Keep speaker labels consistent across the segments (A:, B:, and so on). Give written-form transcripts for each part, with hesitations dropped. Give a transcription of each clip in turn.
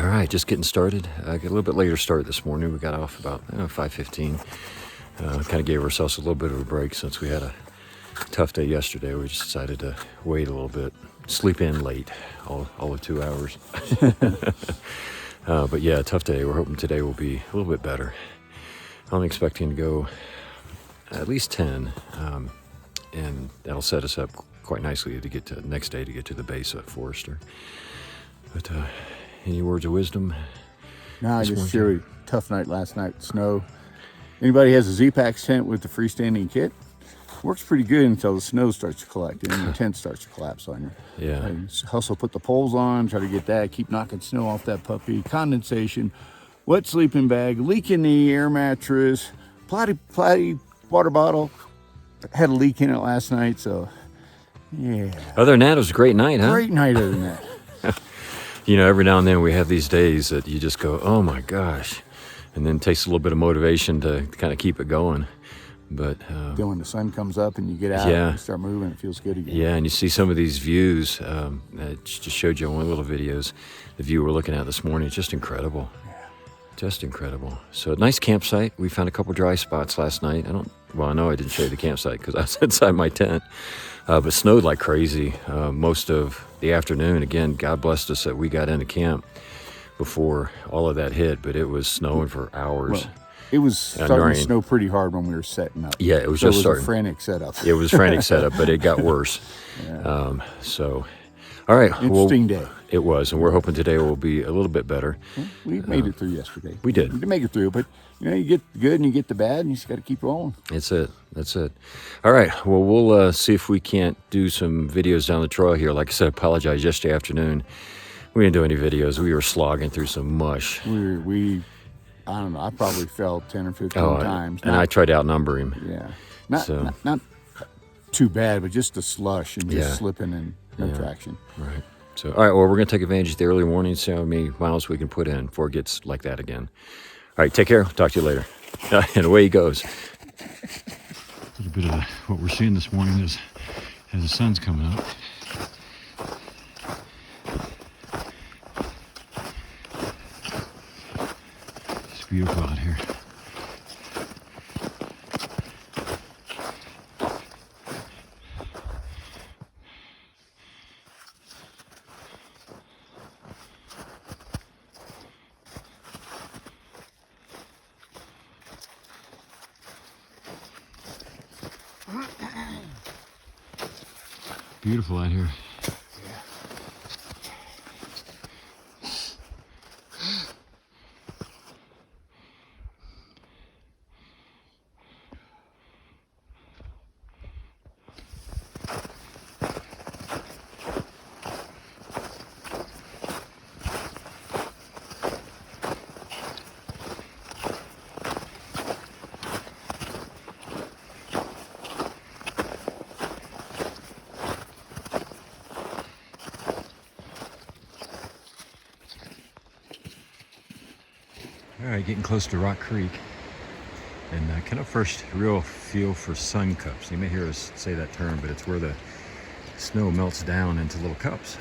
A: All right, just getting started. Got a little bit later start this morning. We got off about 5:15. Kind of gave ourselves a little bit of a break since we had a tough day yesterday. We just decided to wait a little bit, sleep in late, all of 2 hours. But yeah, tough day. We're hoping today will be a little bit better. I'm expecting to go at least 10, and that'll set us up quite nicely to get to next day to get to the base of Forester. But any words of wisdom?
B: No, I just share a tough night last night. Snow. Anybody has a Z-Pack tent with the freestanding kit? Works pretty good until the snow starts to collect and the tent starts to collapse on you.
A: Yeah.
B: Hustle, put the poles on, try to get that, keep knocking snow off that puppy. Condensation, wet sleeping bag, leak in the air mattress, platy water bottle. Had a leak in it last night, so yeah.
A: Other than that, it was a great night, huh?
B: Great night other than that.
A: You know, every now and then we have these days that you just go, oh my gosh. And then it takes a little bit of motivation to kind of keep it going. But
B: then when the sun comes up and you get out and you start moving, it feels good again.
A: Yeah, and you see some of these views. I just showed you on one of the little videos. The view we're looking at this morning, it's just incredible.
B: Yeah.
A: Just incredible. So nice campsite. We found a couple dry spots last night. I know I didn't show you the campsite because I was inside my tent. But snowed like crazy most of the afternoon. Again, God blessed us that we got into camp before all of that hit, but it was snowing for hours.
B: Well, it was starting to snow pretty hard when we were setting up.
A: Yeah, it was just starting.
B: A frantic setup.
A: It was a frantic setup, but it got worse.
B: Yeah.
A: All right.
B: Interesting day.
A: It was, and we're hoping today will be a little bit better.
B: Well, we made it through yesterday.
A: We did.
B: We did make it through, but you get the good and you get the bad, and you just got to keep rolling.
A: That's it. All right. Well, we'll see if we can't do some videos down the trail here. Like I said, I apologize. Yesterday afternoon, we didn't do any videos. We were slogging through some mush.
B: I don't know. I probably fell 10 or 15 times.
A: And I tried to outnumber him.
B: Yeah. Not too bad, but just the slush and just slipping and no traction.
A: Right. So, all right. Well, we're going to take advantage of the early morning, see how many miles we can put in before it gets like that again. All right. Take care. Talk to you later. And away he goes. A little bit of what we're seeing this morning is as the sun's coming up. It's beautiful out here. Beautiful out here. All right, getting close to Rock Creek, and kind of first real feel for sun cups. You may hear us say that term, but it's where the snow melts down into little cups,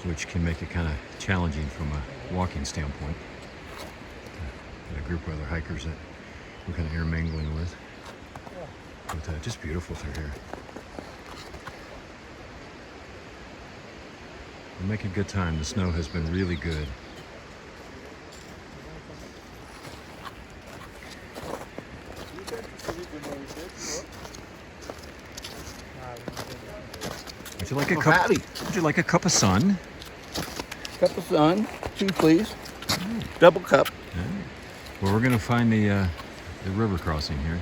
A: which can make it kind of challenging from a walking standpoint. Got a group of other hikers that we're kind of intermingling with, but just beautiful through here. We're making good time. The snow has been really good. Would you like a cup of sun?
B: Cup of sun, 2 please. Double cup.
A: Well, we're gonna find the river crossing here.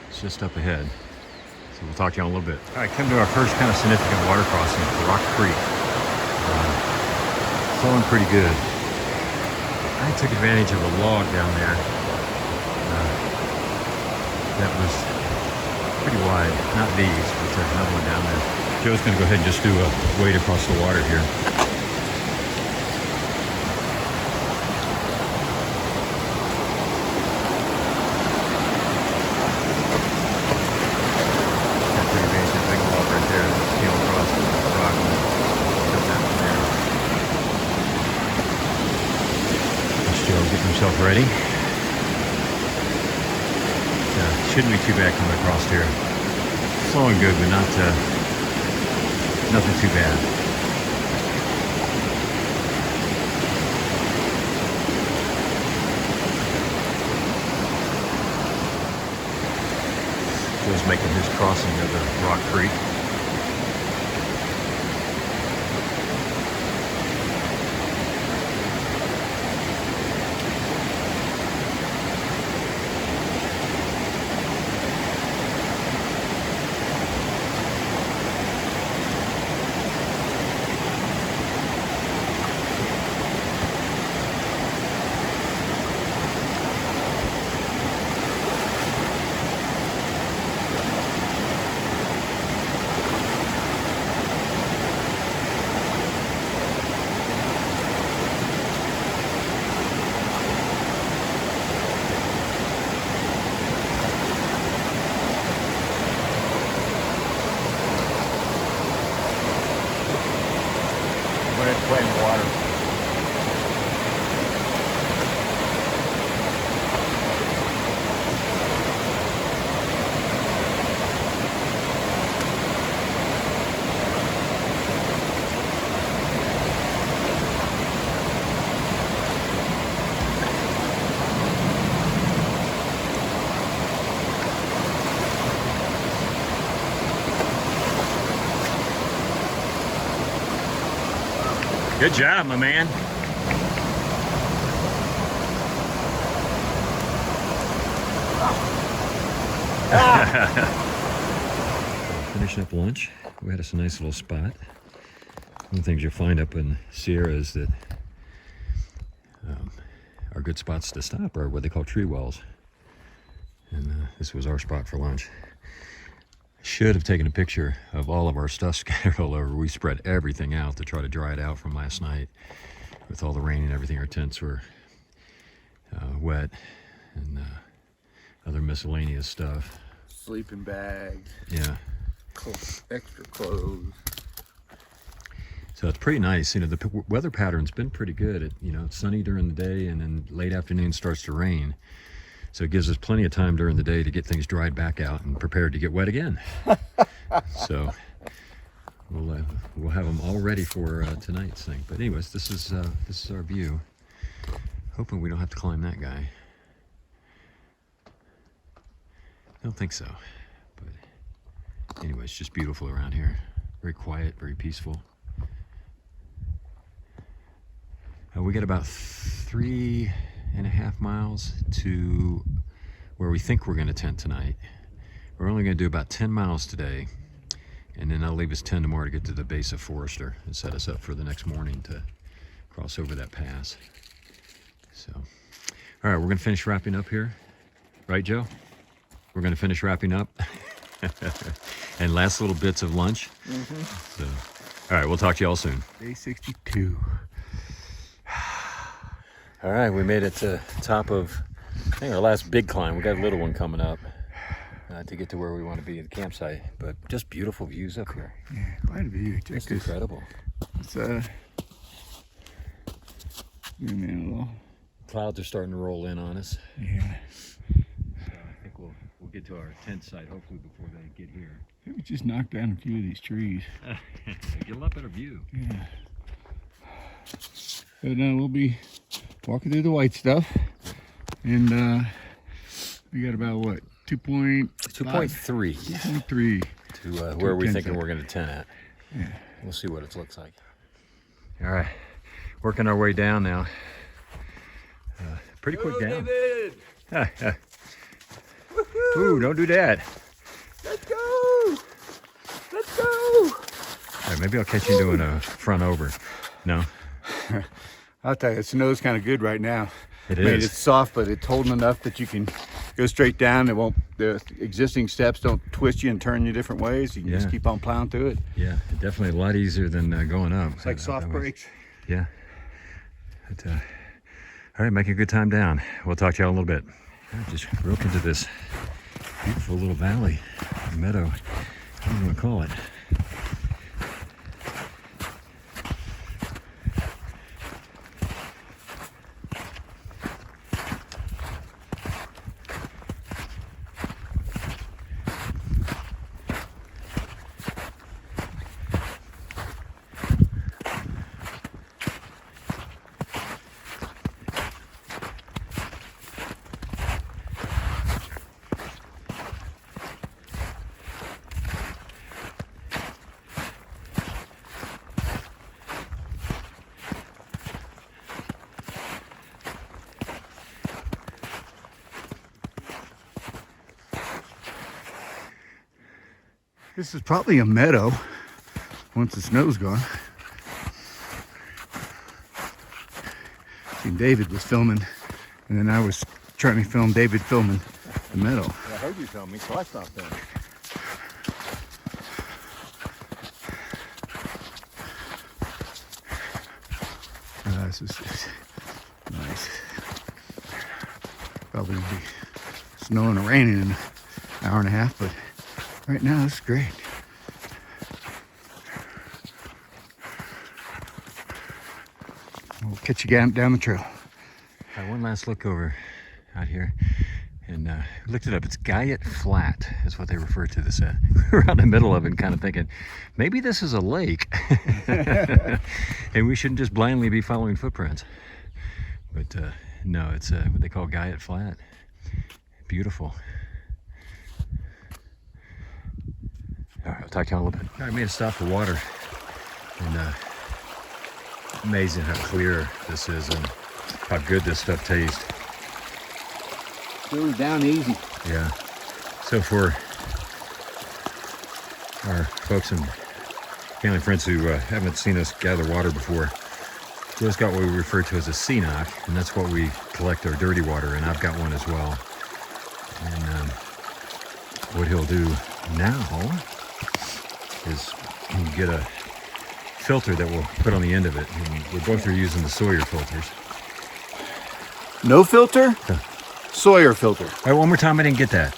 A: It's just up ahead. So we'll talk to you in a little bit. All right, come to our first kind of significant water crossing for Rock Creek. Flowing pretty good. I took advantage of a log down there that was pretty wide. Not these, but there's another one down there. Joe's going to go ahead and just do a wade across the water here. That's pretty basic. Big log right there. Peel across the rock and cut that from there. yourself ready. Shouldn't be too bad coming across here. Slow and good, but nothing too bad. Joe's making his crossing of the Rock Creek. Play in the water. Good job, my man. Finishing up lunch. We had us a nice little spot. One of the things you'll find up in Sierra is that our good spots to stop are what they call tree wells. And this was our spot for lunch. Should have taken a picture of all of our stuff scattered all over. We spread everything out to try to dry it out from last night. With all the rain and everything, our tents were wet and other miscellaneous stuff.
B: Sleeping bags.
A: Yeah.
B: Extra clothes.
A: So it's pretty nice. You know, the weather pattern's been pretty good. It's sunny during the day and then late afternoon starts to rain. So it gives us plenty of time during the day to get things dried back out and prepared to get wet again. So we'll have them all ready for tonight's thing. But anyways, this is our view. Hoping we don't have to climb that guy. I don't think so. But anyways, just beautiful around here. Very quiet, very peaceful. We got about 3.5 miles to where we think we're going to tent tonight. We're only going to do about 10 miles today, and then that'll leave us 10 tomorrow to get to the base of Forester and set us up for the next morning to cross over that pass. So, all right, we're going to finish wrapping up here. Right, Joe? We're going to finish wrapping up. And last little bits of lunch. So, all right, we'll talk to you all soon.
B: Day 62.
A: All right, we made it to top of, I think, our last big climb. We got a little one coming up to get to where we want to be at the campsite. But just beautiful views up here.
B: Yeah, quite a view.
A: Just incredible.
B: It's
A: Clouds are starting to roll in on us.
B: Yeah.
A: So I think we'll get to our tent site hopefully before they get here.
B: Maybe just knock down a few of these trees.
A: Get a lot better view.
B: Yeah. But we'll be walking through the white stuff, and we got about what 2.3
A: to where we're thinking we're going to tent at.
B: Yeah.
A: We'll see what it looks like. All right, working our way down now. Pretty quick down. Ooh, don't do that.
B: Let's go. Let's go.
A: All right, maybe I'll catch you doing a front over. No.
B: I'll tell you, the snow's kind of good right now.
A: It
B: I mean,
A: is.
B: it's soft, but it's holding enough that you can go straight down. It won't. The existing steps don't twist you and turn you different ways. You can just keep on plowing through it.
A: Yeah, definitely a lot easier than going up.
B: It's like soft brakes.
A: Yeah. But, all right, make a good time down. We'll talk to y'all in a little bit. Just broke into this beautiful little valley, meadow. What do you want to call it?
B: This is probably a meadow once the snow's gone. See, David was filming, and then I was trying to film David filming the meadow.
A: I heard you film me, so I stopped filming.
B: This is nice. Probably gonna be snowing or raining in an hour and a half, but right now it's great. We'll catch you down the trail.
A: All right, one last look over out here, and looked it up. It's Guyot Flat is what they refer to this at. We're out in the middle of it and kind of thinking, maybe this is a lake, and we shouldn't just blindly be following footprints. But no, it's what they call Guyot Flat. Beautiful. All right, I'll talk to you in a little bit. All right, I made a stop for water, and amazing how clear this is and how good this stuff tastes.
B: Goes down easy.
A: Yeah. So for our folks and family friends who haven't seen us gather water before, Joe's got what we refer to as a CNOC, and that's what we collect our dirty water, and I've got one as well. And what he'll do now is he'll get a filter that we'll put on the end of it, and we both are using the Sawyer filters.
B: No filter? Sawyer filter.
A: All right, one more time, I didn't get that.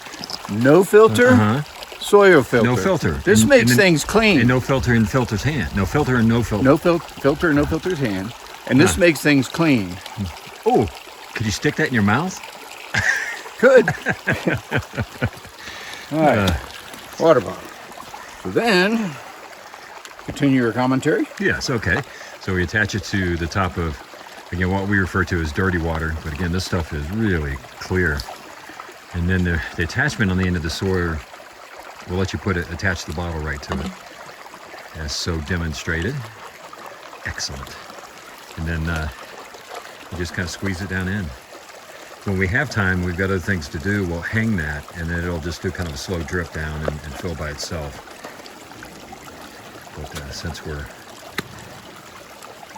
B: No filter? Sawyer filter.
A: No filter.
B: This makes things clean.
A: And no filter in filter's hand. No filter and no filter.
B: No filter, no filter's hand. And this makes things clean.
A: Oh, could you stick that in your mouth?
B: Good. All right. Water bottle. So then, continue your commentary.
A: Yes, okay. So we attach it to the top of, again, what we refer to as dirty water. But again, this stuff is really clear. And then the attachment on the end of the Sawyer will let you attach the bottle right to it, as so demonstrated. Excellent. And then you just kind of squeeze it down in. When we have time, we've got other things to do, we'll hang that, and then it'll just do kind of a slow drip down and fill by itself. But since we're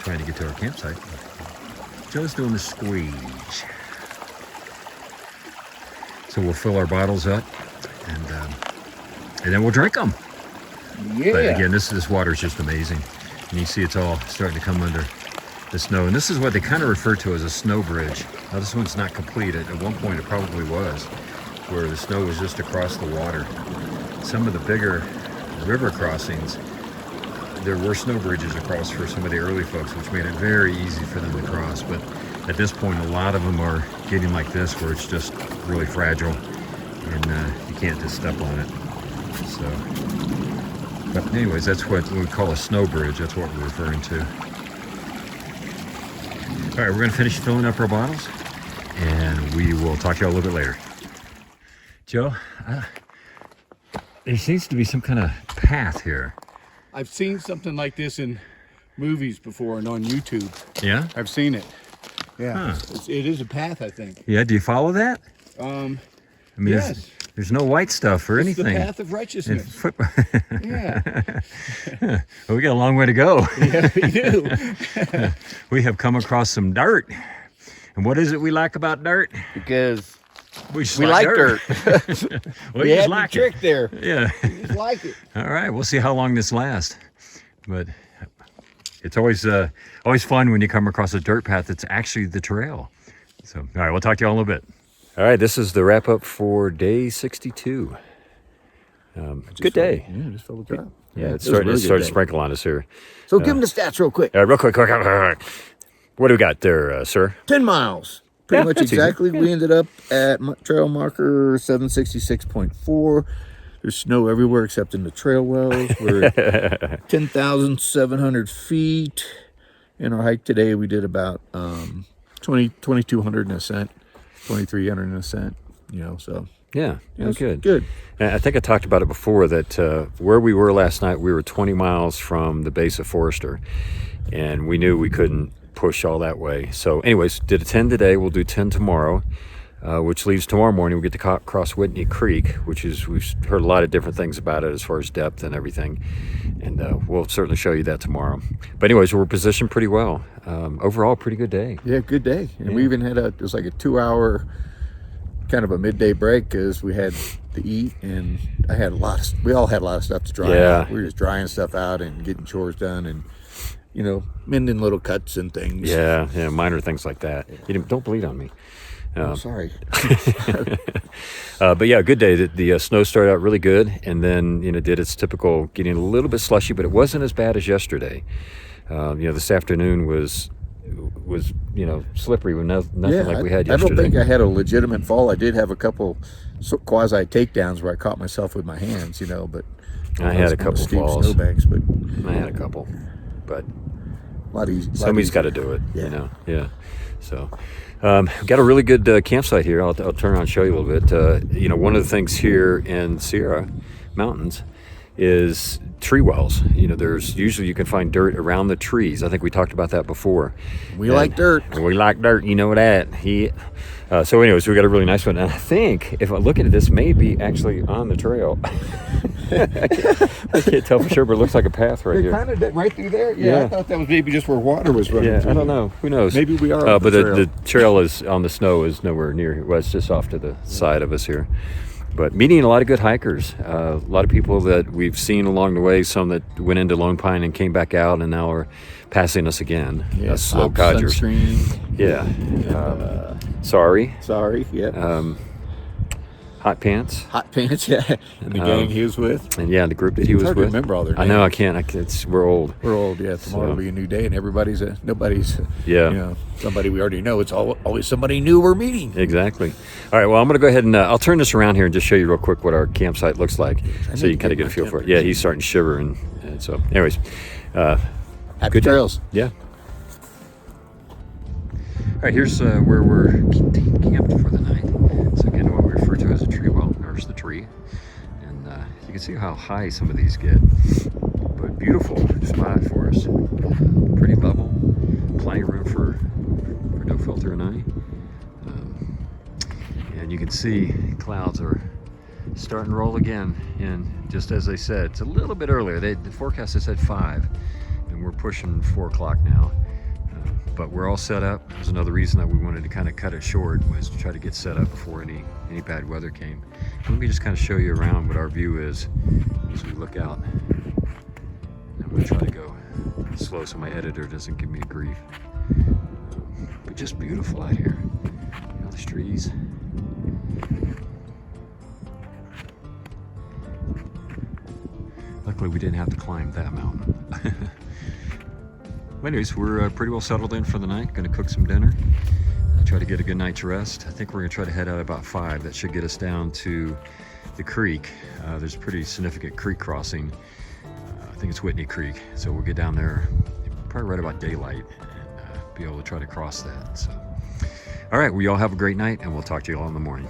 A: trying to get to our campsite, Joe's doing the squeeze. So we'll fill our bottles up, and then we'll drink them.
B: Yeah.
A: But again, this water is just amazing. And you see it's all starting to come under the snow. And this is what they kind of refer to as a snow bridge. Now this one's not complete. At one point it probably was, where the snow was just across the water. Some of the bigger river crossings, there were snow bridges across for some of the early folks, which made it very easy for them to cross. But at this point, a lot of them are getting like this, where it's just really fragile, and you can't just step on it. So, but anyways, that's what we call a snow bridge. That's what we're referring to. All right, we're going to finish filling up our bottles, and we will talk to you all a little bit later. Joe, there seems to be some kind of path here.
B: I've seen something like this in movies before and on YouTube.
A: Yeah?
B: I've seen it. Yeah.
A: Huh.
B: It is a path, I think.
A: Yeah, do you follow that?
B: I
A: mean,
B: yes.
A: There's no white stuff or
B: It's
A: anything.
B: the path of righteousness. Yeah.
A: Well, we got a long way to go.
B: Yeah, we do.
A: We have come across some dirt. And what is it we like about dirt?
B: Because
A: We
B: like dirt.
A: We
B: had
A: just
B: the
A: like
B: trick
A: it.
B: there.
A: Yeah.
B: We just like it.
A: All right, we'll see how long this lasts. But it's always fun when you come across a dirt path that's actually the trail. So, all right, we'll talk to you all in a little bit. All right, this is the wrap up for day 62. Good day.
B: Yeah, just filled the drop.
A: Yeah, it started to sprinkle on us here.
B: So give them the stats real quick.
A: Real quick. What do we got there, sir?
B: 10 miles. Pretty much
A: that's
B: exactly. We ended up at trail marker 766.4. There's snow everywhere except in the trail wells. We're at 10,700 feet. In our hike today, we did about 2,200 in ascent, 2,300 in ascent. So
A: Yeah, good.
B: Good.
A: And I think I talked about it before that where we were last night, we were 20 miles from the base of Forester, and we knew we couldn't push all that way. So anyways, did a 10 today. We'll do 10 tomorrow. which leaves tomorrow morning we get to cross Whitney Creek, which is, we've heard a lot of different things about it as far as depth and everything, and we'll certainly show you that tomorrow. But anyways, we're positioned pretty well. Overall, pretty good day.
B: Yeah, good day. And we even had it was like a 2-hour kind of a midday break because we had to eat, and we all had a lot of stuff to dry out. We were just drying stuff out and getting chores done, and mending little cuts and things.
A: Yeah, minor things like that. Don't bleed on me.
B: Sorry.
A: But yeah, good day. The snow started out really good, and then did its typical getting a little bit slushy, but it wasn't as bad as yesterday. This afternoon was slippery with nothing like we had yesterday.
B: I don't think I had a legitimate fall. I did have a couple quasi takedowns where I caught myself with my hands, but
A: I had a couple falls.
B: Snowbanks, but
A: I had a couple, but
B: a lot easy.
A: Somebody's got to do it. Yeah. So, got a really good campsite here. I'll turn around and show you a little bit. One of the things here in Sierra Mountains is tree wells. There's usually you can find dirt around the trees. I think we talked about that before.
B: We like dirt.
A: We like dirt. You know that. So anyways, we got a really nice one. And I think if I look at it, this may be actually on the trail. I can't tell for sure, but it looks like a path right here.
B: Kind of right through there. Yeah, I thought that was maybe just where water was running.
A: Yeah, I don't know. Who knows?
B: Maybe we are.
A: But the trail is on the snow is nowhere near here. Well, it's just off to the side of us here. But meeting a lot of good hikers, a lot of people that we've seen along the way, some that went into Lone Pine and came back out and now are passing us again. Slow Codgers. Yeah. Sorry.
B: Yeah.
A: Hot Pants.
B: Yeah. And the gang he was with.
A: And the group that he was with.
B: To remember all their names.
A: I know, I can't. We're old.
B: Yeah. Tomorrow will be a new day, and nobody's somebody we already know. It's always somebody new we're meeting.
A: Exactly. All right, well, I'm going to go ahead and I'll turn this around here and just show you real quick what our campsite looks like, so you can kind of get a feel for it. Yeah, he's starting to shiver, and so, anyways.
B: Happy trails.
A: Yeah. All right, here's where we're camped for the night. So again, what we refer to as a tree well. There's the tree, and you can see how high some of these get. But beautiful spot for us. Pretty bubble, plenty of room for no filter and eye. And you can see clouds are starting to roll again. And just as they said, it's a little bit earlier. The forecast has said 5, and we're pushing 4 o'clock now. But we're all set up. There's another reason that we wanted to kind of cut it short, was to try to get set up before any bad weather came. Let me just kind of show you around what our view is as we look out. I'm going to try to go slow so my editor doesn't give me grief. But just beautiful out here. All these trees. Luckily we didn't have to climb that mountain. Anyways, we're pretty well settled in for the night. Going to cook some dinner. Try to get a good night's rest. I think we're going to try to head out about 5. That should get us down to the creek. There's a pretty significant creek crossing. I think it's Whitney Creek. So we'll get down there probably right about daylight and be able to try to cross that. So, all right, well, y'all have a great night, and we'll talk to you all in the morning.